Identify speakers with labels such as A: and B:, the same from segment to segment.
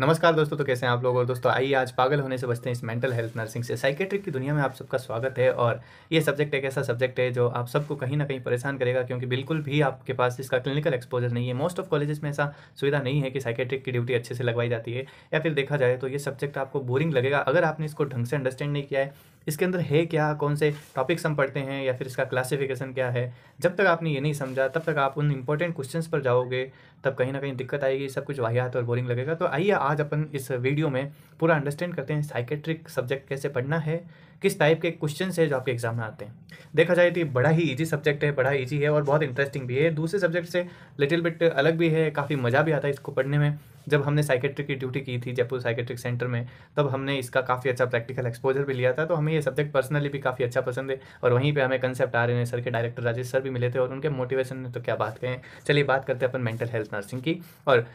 A: नमस्कार दोस्तों, तो कैसे हैं आप लोग। और दोस्तों आइए आज पागल होने से बचते हैं इस मेंटल हेल्थ नर्सिंग से। साइकेट्रिक की दुनिया में आप सबका स्वागत है। और ये सब्जेक्ट एक ऐसा सब्जेक्ट है जो आप सबको कहीं ना कहीं परेशान करेगा, क्योंकि बिल्कुल भी आपके पास इसका क्लिनिकल एक्सपोजर नहीं है। मोस्ट ऑफ कॉलेजेस में ऐसा सुविधा नहीं है कि साइकेट्रिक की ड्यूटी अच्छे से लगवाई जाती है, या फिर देखा जाए तो ये सब्जेक्ट आपको बोरिंग लगेगा अगर आपने इसको ढंग से अंडरस्टैंड नहीं किया है। इसके अंदर है क्या, कौन से टॉपिक्स हम पढ़ते हैं, या फिर इसका क्लासिफिकेशन क्या है। जब तक आपने ये नहीं समझा तब तक आप उन इंपॉर्टेंट क्वेश्चंस पर जाओगे, तब कहीं ना कहीं दिक्कत आएगी। सब कुछ वाहियात और बोरिंग लगेगा। तो आइए आज अपन इस वीडियो में पूरा अंडरस्टैंड करते हैं साइकेट्रिक सब्जेक्ट कैसे पढ़ना है, किस टाइप के क्वेश्चंस है जो आपके एग्जाम में आते हैं। देखा जाए तो ये बड़ा ही इजी सब्जेक्ट है, बड़ा इजी है और बहुत इंटरेस्टिंग भी है। दूसरे सब्जेक्ट से लिटिल बिट अलग भी है, काफ़ी मज़ा भी आता है इसको पढ़ने में। जब हमने साइकेट्रिक की ड्यूटी की थी जयपुर साइकेट्रिक सेंटर में, तब हमने इसका काफ़ी अच्छा प्रैक्टिकल एक्सपोजर भी लिया था। तो हमें ये सब्जेक्ट पर्सनली भी काफ़ी अच्छा पसंद है। और वहीं पे हमें कंसेप्ट आ रहे हैं, सर के डायरेक्टर राजेश सर भी मिले थे और उनके मोटिवेशन ने तो क्या बात कहें। चलिए बात करते हैं अपन मेंटल हेल्थ नर्सिंग की। और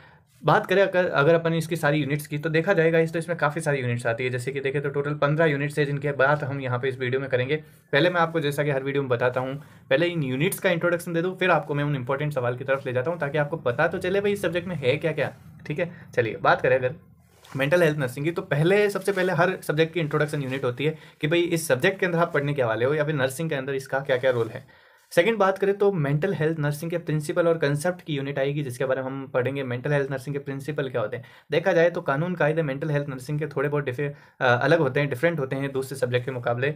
A: बात करें अगर अपन इसकी सारी यूनिट्स की, तो देखा जाएगा तो इसमें काफ़ी सारी यूनिट्स आती है। जैसे कि देखें तो टोटल 15 यूनिट्स है, जिनके बात हम यहाँ पे इस वीडियो में करेंगे। पहले मैं आपको, जैसा कि हर वीडियो में बताता हूँ, पहले इन यूनिट्स का इंट्रोडक्शन दे दूँ, फिर आपको मैं उन इंपॉर्टेंट सवाल की तरफ ले जाता हूँ, ताकि आपको पता तो चले भाई इस सब्जेक्ट में है क्या क्या। ठीक है, चलिए बात करें अगर मेंटल हेल्थ नर्सिंग की, तो सबसे पहले हर सब्जेक्ट की इंट्रोडक्शन यूनिट होती है कि भाई इस सब्जेक्ट के अंदर आप पढ़ने के वाले हो, या फिर नर्सिंग के अंदर इसका क्या क्या रोल है। सेकंड बात करें तो मेंटल हेल्थ नर्सिंग के प्रिंसिपल और कंसेप्ट की यूनिट आएगी, जिसके बारे में हम पढ़ेंगे मेंटल हेल्थ नर्सिंग के प्रिंसिपल क्या होते हैं। देखा जाए तो कानून कायदे मेंटल हेल्थ नर्सिंग के थोड़े बहुत अलग होते हैं, डिफरेंट होते हैं दूसरे सब्जेक्ट के मुकाबले।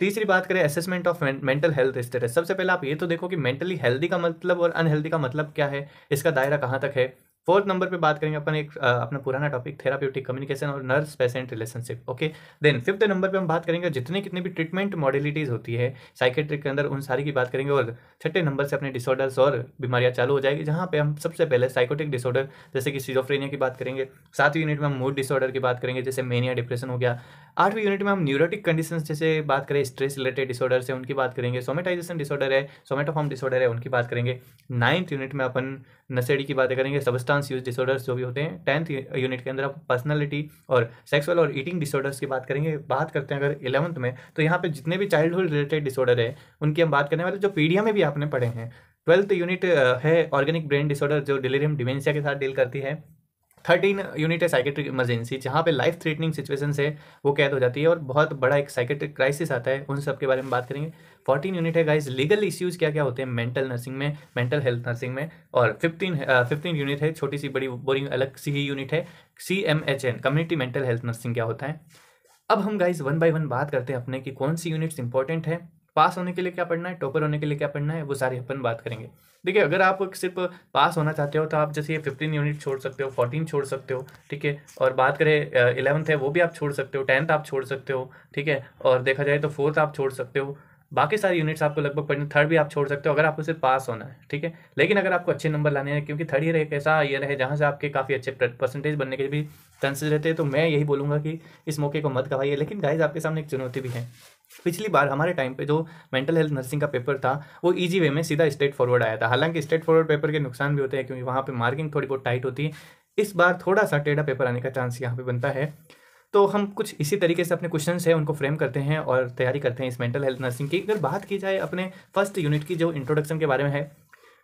A: तीसरी बात करें assessment of mental health status. सबसे पहले आप ये तो देखो कि मेंटली हेल्दी का मतलब और अनहेल्दी का मतलब क्या है, इसका दायरा कहाँ तक है। फोर्थ नंबर पे बात करेंगे अपन अपना पुराना टॉपिक थेराप्यूटिक कम्युनिकेशन और nurse patient relationship. Okay, then fifth number पे हम बात करेंगे कितने भी ट्रीटमेंट मॉडलिटीज होती है साइकेट्रिक के अंदर, उन सारी की बात करेंगे। और छठे नंबर से अपने डिसऑर्डर्स और बीमारियां चालू हो जाएगी, जहां पे हम सबसे पहले साइकोटिक डिसऑर्डर जैसे कि सिजोफ्रेनिया की बात करेंगे। सातवीं यूनिट में हम मूड डिसऑर्डर की बात करेंगे, जैसे मेनिया डिप्रेशन हो गया। आठवीं यूनिट में हम न्यूरोटिक कंडीशंस जैसे बात करें स्ट्रेस रिलेटेड डिसऑर्डर है उनकी बात करेंगे। सोमेटाइजेशन डिसऑर्डर है, सोमेटोफॉर्म डिसऑर्डर है, उनकी बात करेंगे। नाइन्थ यूनिट में अपन नशेड़ी की बातें करेंगे, सबस्टांस यूज डिसऑर्डर्स जो भी होते हैं। 10th यूनिट के अंदर आप पर्सनालिटी और सेक्सुअल और ईटिंग डिसऑर्डर्स की बात करेंगे। बात करते हैं अगर 11th में, तो यहाँ पे जितने भी चाइल्डहुड रिलेटेड डिसऑर्डर है उनकी हम बात करने वाले, जो पीडिया में भी आपने पढ़े हैं। 12th यूनिट है ऑर्गेनिक ब्रेन डिसऑर्डर, जो डिलीरियम डिमेंशिया के साथ डील करती है। 13 यूनिट है साइकेट्रिक इमरजेंसी, जहाँ पे लाइफ थ्रेटनिंग सिचुएशन है वो कैद हो जाती है और बहुत बड़ा एक साइकेट्रिक क्राइसिस आता है, उन सब के बारे में बात करेंगे। 14 यूनिट है गाइस लीगल इश्यूज क्या क्या होते हैं मेंटल नर्सिंग में, मेंटल हेल्थ नर्सिंग में। और 15 यूनिट है, छोटी सी बड़ी बोरिंग अलग सी ही यूनिट है, CMHN community mental health nursing क्या होता है। अब हम गाइस वन बाय वन बात करते हैं अपने कि कौन सी यूनिट्स इंपॉर्टेंट है, पास होने के लिए क्या पढ़ना है, टॉपर होने के लिए क्या पढ़ना है, वो सारी अपन बात करेंगे। देखिए, अगर आप सिर्फ पास होना चाहते हो तो आप जैसे ये 15 यूनिट छोड़ सकते हो, 14 छोड़ सकते हो, ठीक है। और बात करें 11th है वो भी आप छोड़ सकते हो, 10th आप छोड़ सकते हो, ठीक है। और देखा जाए तो 4th आप छोड़ सकते हो। बाकी सारी यूनिट्स आपको लगभग पढ़नी, थर्ड भी आप छोड़ सकते हो अगर आपको सिर्फ पास होना है, ठीक है। लेकिन अगर आपको अच्छे नंबर लाने हैं, क्योंकि थर्ड ईयर एक ऐसा ईयर है जहाँ से आपके काफ़ी अच्छे परसेंटेज बनने के भी चांसेस रहते हैं, तो मैं यही बोलूँगा कि इस मौके को मत गवाइए। लेकिन गाइज आपके सामने एक चुनौती भी है। पिछली बार हमारे टाइम पे जो मेंटल हेल्थ नर्सिंग का पेपर था वो इजी वे में सीधा स्ट्रेट फॉरवर्ड आया था। हालांकि स्ट्रेट फॉरवर्ड पेपर के नुकसान भी होते हैं, क्योंकि वहाँ पे मार्किंग थोड़ी बहुत टाइट होती है। इस बार थोड़ा सा टेढ़ा पेपर आने का चांस यहाँ पे बनता है। तो हम कुछ इसी तरीके से अपने क्वेश्चंस हैं उनको फ्रेम करते हैं और तैयारी करते हैं इस मेंटल हेल्थ नर्सिंग की। अगर बात की जाए अपने फर्स्ट यूनिट की जो इंट्रोडक्शन के बारे में है,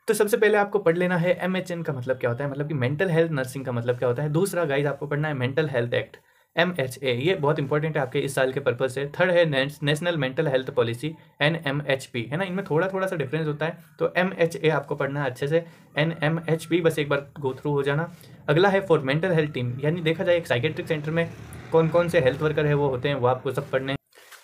A: तो सबसे पहले आपको पढ़ लेना है MHN का मतलब क्या होता है, मतलब कि मेंटल हेल्थ नर्सिंग का मतलब क्या होता है। दूसरा गाइज आपको पढ़ना है मेंटल हेल्थ एक्ट, MHA, ये बहुत इंपॉर्टेंट है आपके इस साल के पर्पज से। थर्ड है national mental health policy, NMHP, है ना। इनमें थोड़ा थोड़ा सा डिफरेंस होता है, तो MHA आपको पढ़ना है अच्छे से, NMHP बस एक बार गो थ्रू हो जाना। अगला है फॉर मेंटल हेल्थ टीम, यानी देखा जाए एक साइकेट्रिक सेंटर में कौन कौन से हेल्थ वर्कर है वो होते हैं, वो आपको सब पढ़ने हैं।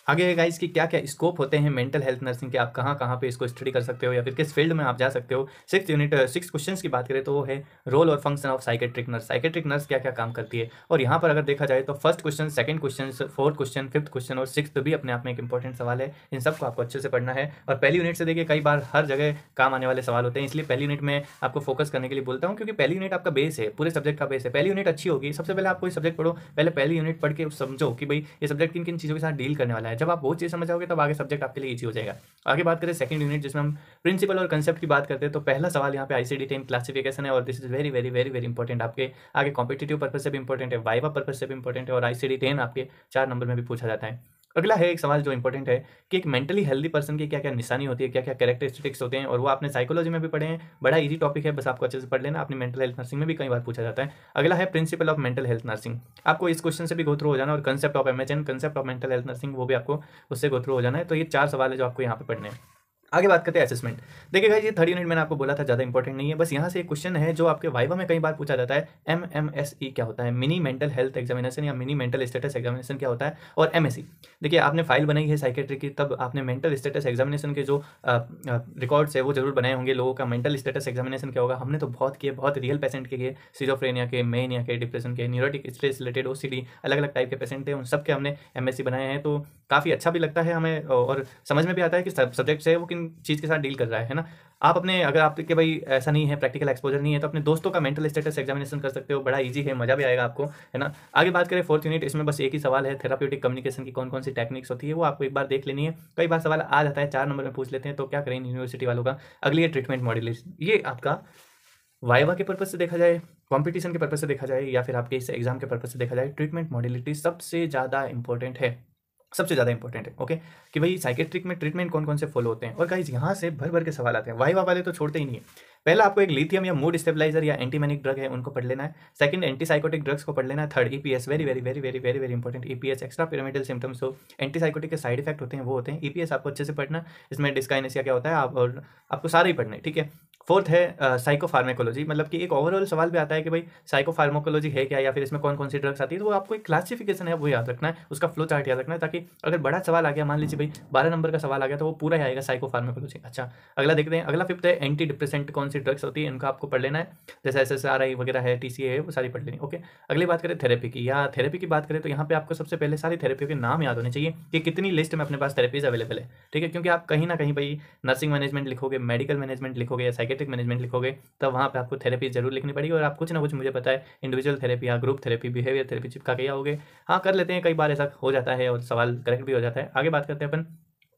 A: आगे है गाइस कि क्या क्या स्कोप होते हैं मेंटल हेल्थ नर्सिंग के, आप कहाँ कहाँ पे इसको स्टडी कर सकते हो या फिर किस फील्ड में आप जा सकते हो। 6th यूनिट 6 क्वेश्चंस की बात करें तो वो है रोल और function of psychiatric nurse, psychiatric nurse क्या क्या काम करती है। और यहाँ पर अगर देखा जाए तो first question, second question, fourth question, fifth question और सिक्स्थ भी अपने आप में एक इंपॉर्टेंट सवाल है। इन सबको आपको अच्छे से पढ़ना है। और पहली यूनिट से देखिए कई बार हर जगह काम आने वाले सवाल होते हैं, इसलिए पहली यूनिट में आपको फोकस करने के लिए बोलता हूँ, क्योंकि पहली यूनिट आपका बेस है, पूरे सब्जेक्ट का बेस है। पहली यूनिट अच्छी होगी, सबसे पहले आप कोई सब्जेक्ट पढ़ो, पहले पहली यूनिट पढ़ के समझो कि भाई ये सब्जेक्ट किन किन चीज़ों के साथ डील करने वाला है। जब आप वो चीज़ समझ जाओगे तब आगे सब्जेक्ट आपके लिए इजी हो जाएगा। आगे बात करें सेकंड यूनिट जिसमें हम प्रिंसिपल और कंसेप्ट की बात करते हैं, तो पहला सवाल यहाँ पे ICD-10 क्लासिफिकेशन है और this is very very very very important, आपके आगे कॉम्पिटिटिव पर्पज से भी इंपॉर्टेंट है, वाइवा पर्पज से भी इंपॉर्टेंट है और ICD-10 आपके 4 नंबर में भी पूछा जाता है। अगला है एक सवाल जो इंपॉर्टेंट है कि एक मेंटली हेल्दी पर्सन की क्या क्या निशानी होती है, क्या क्या कैरेक्टरिस्टिक्स होते हैं, और वो आपने साइकोलॉजी में भी पढ़े हैं। बड़ा इजी टॉपिक है, बस आपको अच्छे से पढ़ लेना। अपनी मेंटल हेल्थ नर्सिंग में भी कई बार पूछा जाता है। अगला है principle of mental health nursing, आपको इस क्वेश्चन से भी गो थ्रू हो जाना, और concept of MHN, concept of mental health nursing, वो भी आपको उससे गो थ्रू हो जाना है। तो ये 4 सवाल है जो आपको यहाँ पे पढ़ने हैं। आगे बात करते हैं असेसमेंट। देखिए गाइस, ये 3rd यूनिट मैंने आपको बोला था ज़्यादा इंपॉर्टेंट नहीं है, बस यहाँ से एक क्वेश्चन है जो आपके वाइवा में कई बार पूछा जाता है। MMSE क्या होता है, मिनी मेंटल हेल्थ एग्जामिनेशन या मिनी मेंटल स्टेटस एग्जामिनेशन क्या होता है, और MSE। देखिए, आपने फाइल बनाई है साइकेट्री की, तब आपने मेंटल स्टेटस एग्जामिनेशन के जो रिकॉर्ड्स है वो जरूर बनाए होंगे। लोगों का मेंटल स्टेटस एग्जामिनेशन क्या होगा, हमने तो बहुत किए, बहुत रियल पेशेंट के किए, सिजोफ्रेनिया के, मेनिया के, डिप्रेशन के, न्यूरोटिक स्ट्रेस रिलेटेड OCD, अलग अलग टाइप के पेशेंट थे, उन सब के हमने MSE बनाए हैं। तो काफ़ी अच्छा भी लगता है हमें, और समझ में भी आता है कि सब्जेक्ट है वो किन चीज़ के साथ डील कर रहा है ना। आप अपने, अगर आपके भाई ऐसा नहीं है, प्रैक्टिकल एक्सपोजर नहीं है, तो अपने दोस्तों का मेंटल स्टेटस एग्जामिनेशन कर सकते हो, बड़ा इजी है, मजा भी आएगा आपको, है ना। आगे बात करें 4th यूनिट, इसमें बस एक ही सवाल है, थेराप्यूटिक कम्युनिकेशन की कौन कौन सी टेक्निक्स होती है वो आपको एक बार देख लेनी है। कई बार सवाल आ जाता है, 4 नंबर में पूछ लेते हैं, तो क्या करें यूनिवर्सिटी वालों का। अगली है ट्रीटमेंट मॉड्यूलेशन, ये आपका वाइवा के पर्पज से देखा जाए, कंपटीशन के पर्पज से देखा जाए, या फिर आपके इस एग्जाम के पर्पज से देखा जाए, ट्रीटमेंट मॉड्यूलिटी सबसे ज़्यादा इंपॉर्टेंट है, सबसे ज़्यादा इंपॉर्टेंट है। ओके, कि भाई साइकेट्रिक में ट्रीटमेंट कौन कौन से फॉलो होते हैं। और गाइस, यहाँ से भर भर के सवाल आते हैं, वाइवा वाले तो छोड़ते ही नहीं है। पहला आपको एक लिथियम या मूड स्टेबलाइजर या एंटीमैनिक ड्रग है, उनको पढ़ लेना है। सेकंड, एंटीसाइकोटिक ड्रग्स को पढ़ लेना है। Third, EPS, very very very very very very important, EPS, extra pyramidal symptoms, जो एंटीसाइकोटिक के साइड इफेक्ट होते हैं वो होते हैं। EPS आपको अच्छे से पढ़ना, इसमें डिस्काइनेसिया क्या होता है आप, और आपको सारे ही पढ़ने, ठीक है। फोर्थ है साइकोफार्मेकोलॉजी, मतलब कि एक ओवरऑल सवाल भी आता है कि भाई साइकोफार्मेकोलॉजी है क्या, या फिर इसमें कौन कौन सी ड्रग्स आती है, तो वो आपको एक क्लासिफिकेशन है वो याद रखना है, उसका फ्लो चार्ट याद रखना है, ताकि अगर बड़ा सवाल आ गया, मान लीजिए भाई 12 नंबर का सवाल आ गया, तो वो पूरा ही आएगा साइकोफार्मेकोलॉजी। अच्छा, अगला देखते हैं। अगला 5th है एंटी डिप्रेसेंट, कौन सी ड्रग्स होती है, इनका आपको पढ़ लेना है, जैसे SSRI वगैरह है, TCA है, वो सारी पढ़ लेनी। ओके, अगली बात करें थेरेपी की, या थेरेपी की बात करें तो यहाँ पे आपको सबसे पहले सारी थेरेपियों के नाम याद होने चाहिए कि कितनी लिस्ट में अपने पास थेरेपीज अवेलेबल है, ठीक है। क्योंकि आप कहीं ना कहीं भाई नर्सिंग मैनेजमेंट लिखोगे, मेडिकल मैनेजमेंट लिखोगे, या साइकेट्रिक मैनेजमेंट लिखोगे, तब वहाँ पे आपको थेरेपी जरूर लिखनी पड़ेगी। और आप कुछ ना कुछ, मुझे पता है, इंडिविजुअल थेरेपी या ग्रुप थेरेपी, बिहेवियर थेरेपी चिपका के आओगे, हाँ कर लेते हैं, कई बार ऐसा हो जाता है और सवाल करेक्ट भी हो जाता है। आगे बात करते हैं अपन,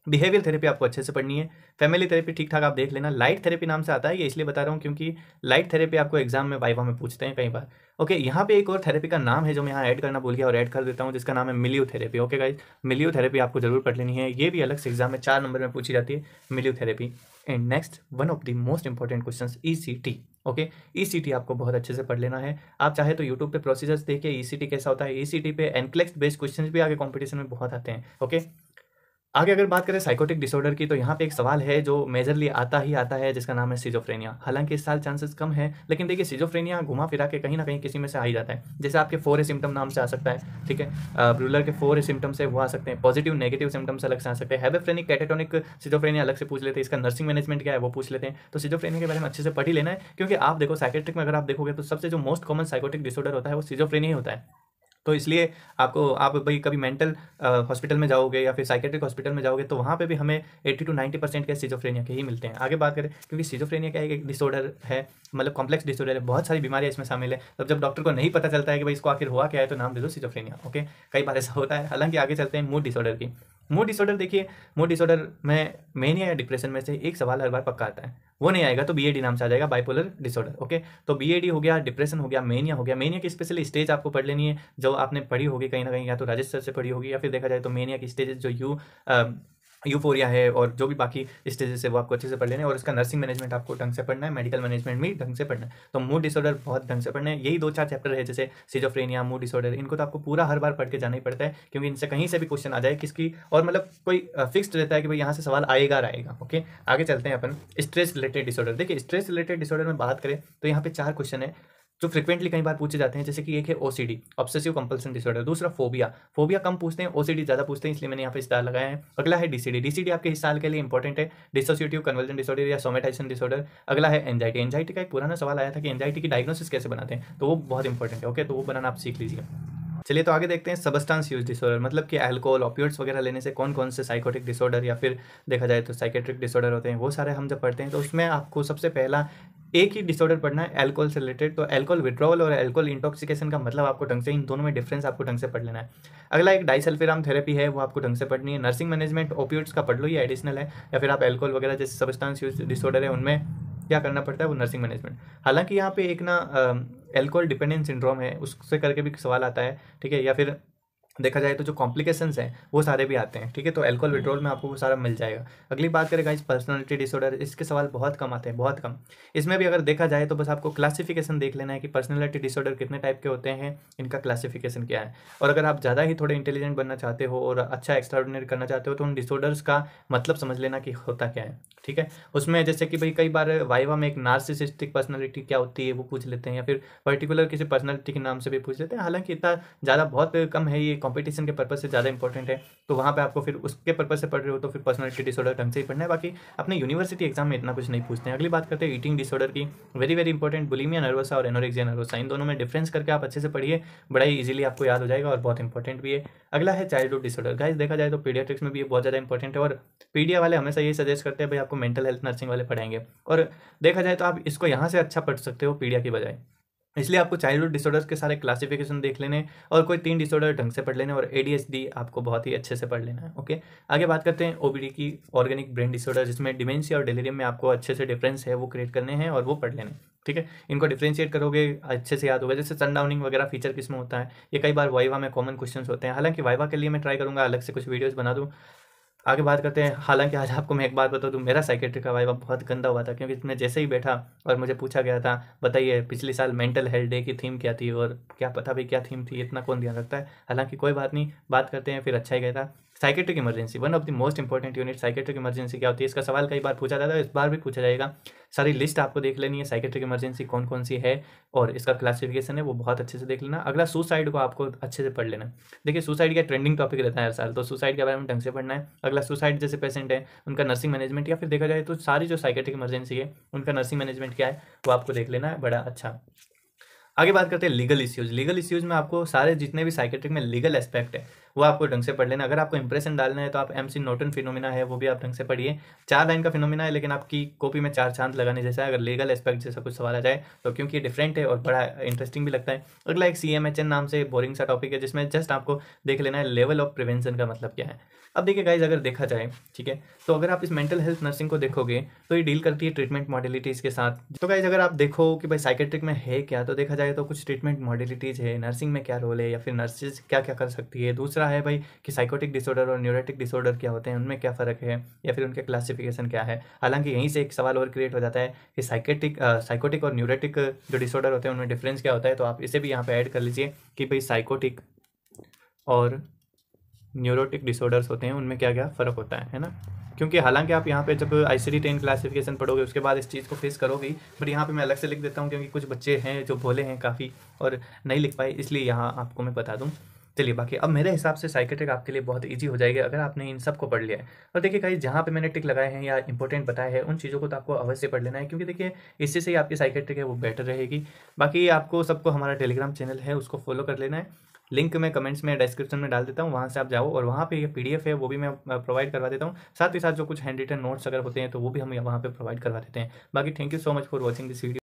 A: बिहेवियर थेरेपी आपको अच्छे से पढ़नी है। फैमिली थेरेपी ठीक ठाक आप देख लेना। लाइट थेरेपी नाम से आता है, ये इसलिए बता रहा हूँ क्योंकि लाइट थेरेपी आपको एग्जाम में वाइवा में पूछते हैं कई बार। ओके, यहाँ पे एक और थेरेपी का नाम है जो मैं यहाँ ऐड करना भूल गया, और ऐड कर देता हूँ, जिसका नाम है मिलियो थेरेपी। ओके गाइस, मिलियो थेरेपी आपको जरूर पढ़ लेनी है, ये भी अलग से एग्जाम में 4 नंबर में पूछी जाती है, मिलियो therapy. And next, one of the most important question, ECT। Okay, ECT आपको बहुत अच्छे से पढ़ लेना है। आप चाहे तो यूट्यूब पे प्रोसीजर्स देखिए, ECT कैसा होता है। ECT पे एनक्लेक्स बेस्ड क्वेश्चंस भी आगे कंपटीशन में बहुत आते हैं। ओके, आगे अगर बात करें साइकोटिक डिसऑर्डर की, तो यहाँ पे एक सवाल है जो मेजरली आता ही आता है, जिसका नाम है सिजोफ्रेनिया। हालांकि इस साल चांसेस कम है, लेकिन देखिए सिजोफ्रेनिया घुमा फिरा के कहीं ना कहीं किसी में से आ ही जाता है। जैसे आपके 4A सिम्टम नाम से आ सकता है, ठीक है, ब्रूलर के 4A सिम्टम्स है वो आ सकते हैं, पॉजिटिव नेगेटिव सिम्टम्स अलग से आ सकते हैं, हेबेफ्रेनिक कैटेटोनिक सिजोफ्रेनिया अलग से पूछ लेते हैं, इसका नर्सिंग मैनेजमेंट क्या है वो पूछ लेते हैं। तो सिजोफ्रेनिया के बारे में अच्छे से पढ़ ही लेना है, क्योंकि आप देखो साइकेट्रिक में अगर आप देखोगे तो सबसे जो मोस्ट कॉमन साइकोटिक डिसऑर्डर होता है वो सिजोफ्रेनिया ही होता है। तो इसलिए आपको, आप भाई कभी मेंटल हॉस्पिटल में जाओगे या फिर साइकेट्रिक हॉस्पिटल में जाओगे, तो वहाँ पे भी हमें 80 to 90% के सिजोफ्रेनिया के ही मिलते हैं। आगे बात करें, क्योंकि सिजोफ्रेनिया का एक डिसऑर्डर है, मतलब कॉम्प्लेक्स डिसऑर्डर है, बहुत सारी बीमारियां इसमें शामिल है। तब जब डॉक्टर को नहीं पता चलता है कि भाई इसको आखिर हुआ क्या है, तो नाम दे दो सिजोफ्रेनिया। ओके, कई बार ऐसा होता है। हालांकि आगे चलते हैं मूड डिसऑर्डर की। मूड डिसऑर्डर देखिए, मूड डिसऑर्डर में मेनिया या डिप्रेशन में से एक सवाल हर बार पक्का आता है, वो नहीं आएगा तो BAD नाम से आ जाएगा, बाइपोलर डिसऑर्डर। ओके, तो BAD हो गया, डिप्रेशन हो गया, मेनिया हो गया। मेनिया की स्पेशली स्टेज आपको पढ़ लेनी है, जो आपने पढ़ी होगी कहीं ना कहीं, या तो राजेश सर से पढ़ी होगी, या फिर देखा जाए तो मेनिया की स्टेजेस जो यूफोरिया है और जो भी बाकी स्टेजेस है वो आपको अच्छे से पढ़ लेने हैं। और इसका नर्सिंग मैनेजमेंट आपको ढंग से पढ़ना है, मेडिकल मैनेजमेंट भी ढंग से पढ़ना है। तो मूड डिसऑर्डर बहुत ढंग से पढ़ना है। यही 2-4 चैप्टर है, जैसे सिजोफ्रेनिया, मूड डिसऑर्डर, इनको तो आपको पूरा हर बार पढ़ के जाना ही पड़ता है, क्योंकि इनसे कहीं से भी क्वेश्चन आ जाए किसकी, और मतलब कोई फिक्स्ड रहता है कि भाई यहाँ से सवाल आएगा। ओके, आगे चलते हैं अपन, स्ट्रेस रिलेटेड डिसऑर्डर। देखिए, स्ट्रेस रिलेटेड डिसऑर्डर में बात करें तो यहाँ पे 4 क्वेश्चन है जो फ्रिक्वेंटली कई बार पूछे जाते हैं। जैसे कि एक है OCD, ऑब्सेसिव कंपल्सन डिसऑर्डर, दूसरा फोबिया, फोबिया कम पूछते हैं, OCD ज़्यादा पूछते हैं, इसलिए मैंने यहाँ पे स्टार लगाया है। अगला है DCD, DCD आपके इस साल के लिए इंपॉर्टेंट है, डिसोसिएटिव कन्वर्जन डिसऑर्डर या सोमेटाइजेशन डिसऑर्डर। अगला है एंजाइटी, एंजाइटी का एक पुराना सवाल आया था कि एंजाइटी की डायग्नोसिस कैसे बनाते हैं, तो वो बहुत इंपॉर्टेंट है। ओके, तो वो बनाना आप सीख लीजिए। चलिए, तो आगे देखते हैं सब्सटेंस यूज डिसऑर्डर, मतलब कि अल्कोहल, ऑपियोइड्स वगैरह लेने से कौन कौन से साइकोटिक डिसऑर्डर या फिर देखा जाए तो साइकेट्रिक डिसऑर्डर होते हैं, वो सारे हम जब पढ़ते हैं तो उसमें आपको सबसे पहला एक ही डिसऑर्डर पढ़ना है अल्कोहल से रिलेटेड। तो अल्कोहल विड्रॉवल और अल्कोहल इंटॉक्सिकेशन का मतलब आपको ढंग से, इन दोनों में डिफरेंस आपको ढंग से पढ़ लेना है। अगला एक डाइसल्फिराम थेरेपी है, वो आपको ढंग से पढ़नी है। नर्सिंग मैनेजमेंट, ओपियोइड्स का पढ़ लो, ये एडिशनल है, या फिर आप अल्कोहल वगैरह जैसे सब्सटेंस यूज डिसऑर्डर है उनमें क्या करना पड़ता है, वो नर्सिंग मैनेजमेंट। हालांकि यहाँ पे एक ना अल्कोहल डिपेंडेंस सिंड्रोम है, उससे करके भी सवाल आता है, ठीक है, या फिर देखा जाए तो जो कॉम्प्लिकेशंस हैं वो सारे भी आते हैं, ठीक है। तो अल्कोहल विड्रॉल में आपको वो सारा मिल जाएगा। अगली बात करें गाइस पर्सनालिटी डिसऑर्डर, इसके सवाल बहुत कम आते हैं, बहुत कम। इसमें भी अगर देखा जाए तो बस आपको क्लासिफिकेशन देख लेना है कि पर्सनालिटी डिसऑर्डर कितने टाइप के होते हैं, इनका क्लासिफिकेशन क्या है। और अगर आप ज़्यादा ही थोड़े इंटेलिजेंट बनना चाहते हो और अच्छा एक्स्ट्राऑर्डिनरी करना चाहते हो तो उन डिसऑर्डर्स का मतलब समझ लेना कि होता क्या है, ठीक है। उसमें जैसे कि भाई कई बार वाइवा में एक नार्सिसिस्टिक पर्सनालिटी क्या होती है वो पूछ लेते हैं, या फिर पर्टिकुलर किसी पर्सनालिटी के नाम से भी पूछ लेते हैं। हालांकि इतना ज़्यादा बहुत कम है, ये कंपटीशन के पर्पज से ज़्यादा इंपॉर्टेंट है, तो वहाँ पे आपको फिर उसके पर्पज से पढ़ रहे हो तो फिर पर्सनालिटी डिसऑर्डर ढंग से ही पढ़ना है। बाकी अपने यूनिवर्सिटी एग्जाम में इतना कुछ नहीं पूछते हैं। अगली बात करते हैं ईटिंग डिसऑर्डर की, वेरी वेरी इंपॉर्टेंट। बुलिमिया नर्वसा और एनोरेक्सिया नर्वसा, इन दोनों में डिफरेंस करके आप अच्छे से पढ़िए, बड़ा ही इजीली आपको याद हो जाएगा और बहुत इंपॉर्टेंट भी है। अगला है चाइल्डहुड डिसऑर्डर। गाइस देखा जाए तो पीडियाट्रिक्स में भी ये बहुत ज़्यादा इंपॉर्टेंट है, और पीडिया वाले हमेशा ये सजेस्ट करते हैं भाई आपको मेंटल हेल्थ नर्सिंग वाले पढ़ाएंगे, और देखा जाए तो आप इसको यहाँ से अच्छा पढ़ सकते हो पीडिया की बजाय। इसलिए आपको चाइल्डहुड डिसऑर्डर्स के सारे क्लासिफिकेशन देख लेने और कोई 3 डिसऑर्डर ढंग से पढ़ लेने, और एडीएचडी आपको बहुत ही अच्छे से पढ़ लेना है। ओके, आगे बात करते हैं ओबीडी की, ऑर्गेनिक ब्रेन डिसऑर्डर, जिसमें डिमेंशिया और डेलिरियम में आपको अच्छे से डिफरेंस है वो क्रिएट करने हैं और वो पढ़ लेने, ठीक है। इनको डिफ्रेंशिएट करोगे अच्छे से याद होगा। जैसे सनडाउनिंग वगैरह फीचर किसमें होता है, ये कई बार वाइवा में कॉमन क्वेश्चन होते हैं। हालांकि वाइवा के लिए मैं ट्राई करूंगा अलग से कुछ वीडियोस बना दूं। आगे बात करते हैं। हालांकि आज आपको मैं एक बात बता दूं, मेरा साइकेट्री का वाइवा बहुत गंदा हुआ था, क्योंकि मैं जैसे ही बैठा और मुझे पूछा गया था बताइए पिछले साल मेंटल हेल्थ डे की थीम क्या थी, और क्या पता भाई क्या थीम थी, इतना कौन ध्यान रखता है। हालांकि कोई बात नहीं, बात करते हैं, फिर अच्छा ही गया था। Psychiatric emergency, one of the most important unit. Psychiatric emergency क्या होती है, इसका सवाल कई बार पूछा जाता है, इस बार भी पूछा जाएगा। सारी लिस्ट आपको देख लेनी है, साइकेट्रिक इमरजेंसी कौन कौन सी है और इसका क्लासिफिकेशन है वो बहुत अच्छे से देख लेना। अगला सुसाइड को आपको अच्छे से पढ़ लेना। देखिए सुसाइड का ट्रेंडिंग टॉपिक रहता है हर साल, तो सुसाइड के बारे में ढंग से पढ़ना है। अगला सुसाइड जैसे पेशेंट है उनका नर्सिंग मैनेजमेंट, या फिर देखा जाए तो सारी जो साइकेट्रिक इमरजेंसी है उनका नर्सिंग मैनेजमेंट क्या है वो आपको देख लेना है, बड़ा अच्छा। आगे बात करते हैं लीगल इश्यूज। लीगल इश्यूज में आपको सारे जितने भी साइकेट्रिक में लीगल एस्पेक्ट है वो आपको ढंग से पढ़ लेना। अगर आपको इंप्रेशन डालना है तो आप एमसी नॉर्टन फिनोमिना है वो भी आप ढंग से पढ़िए। 4 लाइन का फिनोमिना है, लेकिन आपकी कॉपी में 4 चांद लगाने जैसा है अगर लीगल एस्पेक्ट जैसा कुछ सवाल आ जाए तो, क्योंकि डिफरेंट है और बड़ा इंटरेस्टिंग भी लगता है। अगला एक CMHN नाम से बोरिंग सा टॉपिक है, जिसमें जस्ट आपको देख लेना है लेवल ऑफ प्रिवेंशन का मतलब क्या है। अब देखिए गाइज अगर देखा जाए, ठीक है, तो अगर आप इस मेंटल हेल्थ नर्सिंग को देखोगे तो ये डील करती है ट्रीटमेंट मॉडलिटीज़ के साथ। तो गाइज अगर आप देखो कि भाई साइकेट्रिक में है क्या, तो देखा जाए तो कुछ ट्रीटमेंट मॉडलिटीज़ है, नर्सिंग में क्या रोल है, या फिर नर्सिस क्या क्या कर सकती है। दूसरा है भाई कि साइकोटिक डिसऑर्डर और न्यूरोटिक डिसऑर्डर क्या होते हैं, उनमें क्या फ़र्क है, या फिर उनके क्लासिफिकेशन क्या है। हालांकि यहीं से एक सवाल और क्रिएट हो जाता है कि साइकोटिक और न्यूरोटिक जो डिसऑर्डर होते हैं उनमें डिफरेंस क्या होता है। तो आप इसे भी यहाँ पे ऐड कर लीजिए कि भाई साइकोटिक और न्यूरोटिक डिसऑर्डर्स होते हैं उनमें क्या क्या फ़र्क होता है ना। क्योंकि हालांकि आप यहाँ पे जब ICD-10 क्लासिफिकेशन पढ़ोगे उसके बाद इस चीज़ को फेस करोगे, बट यहाँ पे मैं अलग से लिख देता हूँ क्योंकि कुछ बच्चे हैं जो भोले हैं काफ़ी और नहीं लिख पाए, इसलिए यहाँ आपको मैं बता दूँ। चलिए बाकी अब मेरे हिसाब से साइकेट्रिक आपके लिए बहुत इजी हो जाएगा अगर आपने इन सब को पढ़ लिया है। और देखिए गाइस जहाँ पे मैंने टिक लगाए हैं या इंपॉर्टेंट बताया है उन चीज़ों को तो आपको अवश्य पढ़ लेना है, क्योंकि देखिए इससे से ही आपकी साइकेट्रिक है वो बेटर रहेगी। बाकी आपको सबको हमारा टेलीग्राम चैनल है उसको फॉलो कर लेना है, लिंक मैं कमेंट्स में डिस्क्रिप्शन में डाल देता हूँ, वहाँ से आप जाओ और वहाँ पे ये PDF है वो भी मैं प्रोवाइड करवा देता हूँ। साथ ही साथ जो कुछ हैंड रिटन नोट्स अगर होते हैं तो वो भी हम वहाँ पे प्रोवाइड करवा देते हैं। बाकी thank you so much for watching this video.